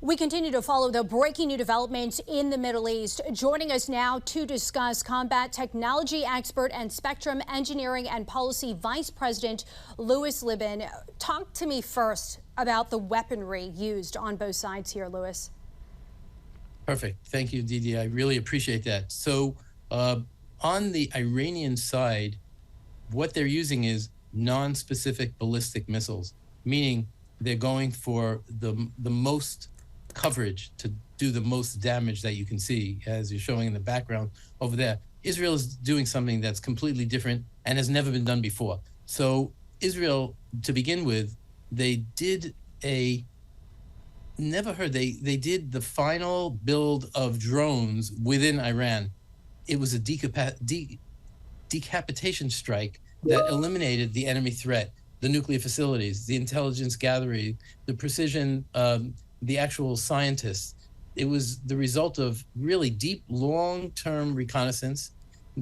We continue to follow the breaking new developments in the Middle East. Joining us now to discuss, combat technology expert and spectrum engineering and policy vice president Louis Libin. Talk to me first about the weaponry used on both sides here, Louis. Perfect. Thank you, Didi. I really appreciate that. So on the Iranian side, what they're using is non-specific ballistic missiles, meaning they're going for the most coverage to do the most damage that you can see, as you're showing in the background over there. Israel is doing something that's completely different and has never been done before. So Israel, to begin with, they did they did the final build of drones within Iran. It was a decapitation strike that eliminated the enemy threat, the nuclear facilities, the intelligence gathering, the precision, the actual scientists. It was the result of really deep, long-term reconnaissance.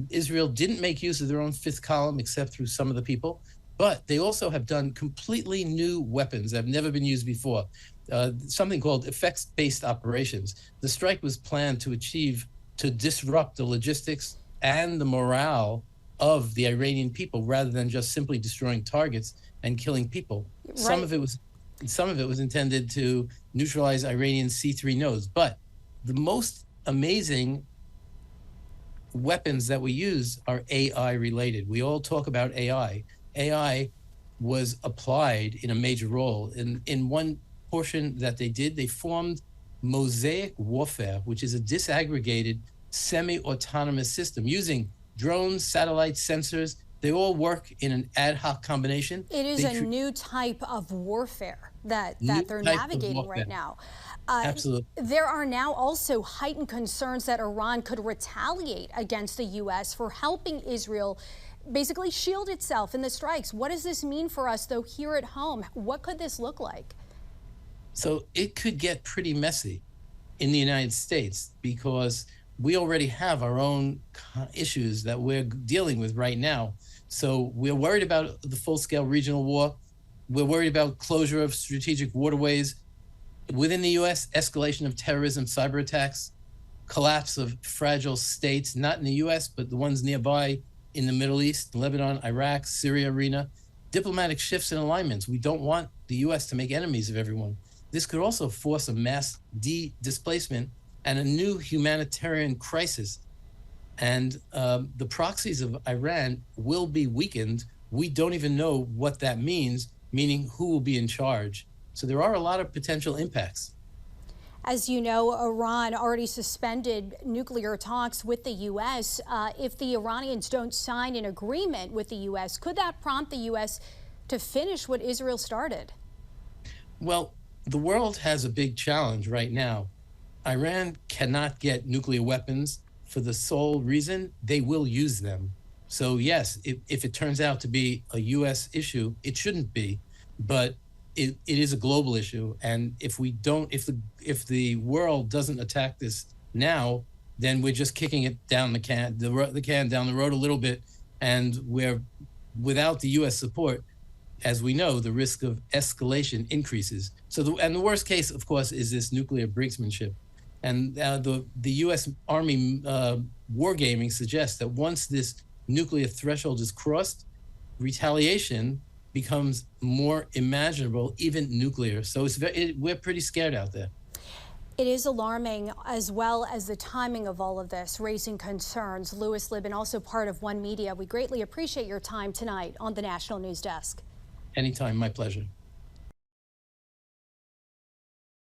Israel didn't make use of their own fifth column except through some of the people, but they also have done completely new weapons that have never been used before, something called effects-based operations. The strike was planned to disrupt the logistics and the morale of the Iranian people rather than just simply destroying targets and killing people. Right. Some of it was intended to neutralize Iranian C-3 nodes. But the most amazing weapons that we use are AI related. We all talk about AI. AI was applied in a major role. In one portion that they did, they formed mosaic warfare, which is a disaggregated semi-autonomous system using drones, satellites, sensors. They all work in an ad hoc combination. It is a new type of warfare that they're navigating right now. Absolutely. There are now also heightened concerns that Iran could retaliate against the U.S. for helping Israel basically shield itself in the strikes. What does this mean for us, though, here at home? What could this look like? So it could get pretty messy in the United States because we already have our own issues that we're dealing with right now. So we're worried about the full-scale regional war. We're worried about closure of strategic waterways. Within the U.S., escalation of terrorism, cyber attacks, collapse of fragile states, not in the U.S., but the ones nearby in the Middle East, Lebanon, Iraq, Syria arena, diplomatic shifts in alignments. We don't want the U.S. to make enemies of everyone. This could also force a mass displacement and a new humanitarian crisis. And the proxies of Iran will be weakened. We don't even know what that means, meaning who will be in charge. So there are a lot of potential impacts. As you know, Iran already suspended nuclear talks with the U.S. If the Iranians don't sign an agreement with the U.S., could that prompt the U.S. to finish what Israel started? Well, the world has a big challenge right now. Iran cannot get nuclear weapons for the sole reason they will use them. So yes, if it turns out to be a U.S. issue, it shouldn't be, but it is a global issue. And if the world doesn't attack this now, then we're just kicking it down the can down the road a little bit. And without the U.S. support, as we know, the risk of escalation increases. So the worst case, of course, is this nuclear brinksmanship. And the U.S. Army wargaming suggests that once this nuclear threshold is crossed, retaliation becomes more imaginable, even nuclear. So we're pretty scared out there. It is alarming, as well as the timing of all of this, raising concerns. Louis Libin, also part of One Media. We greatly appreciate your time tonight on the National News Desk. Anytime, my pleasure.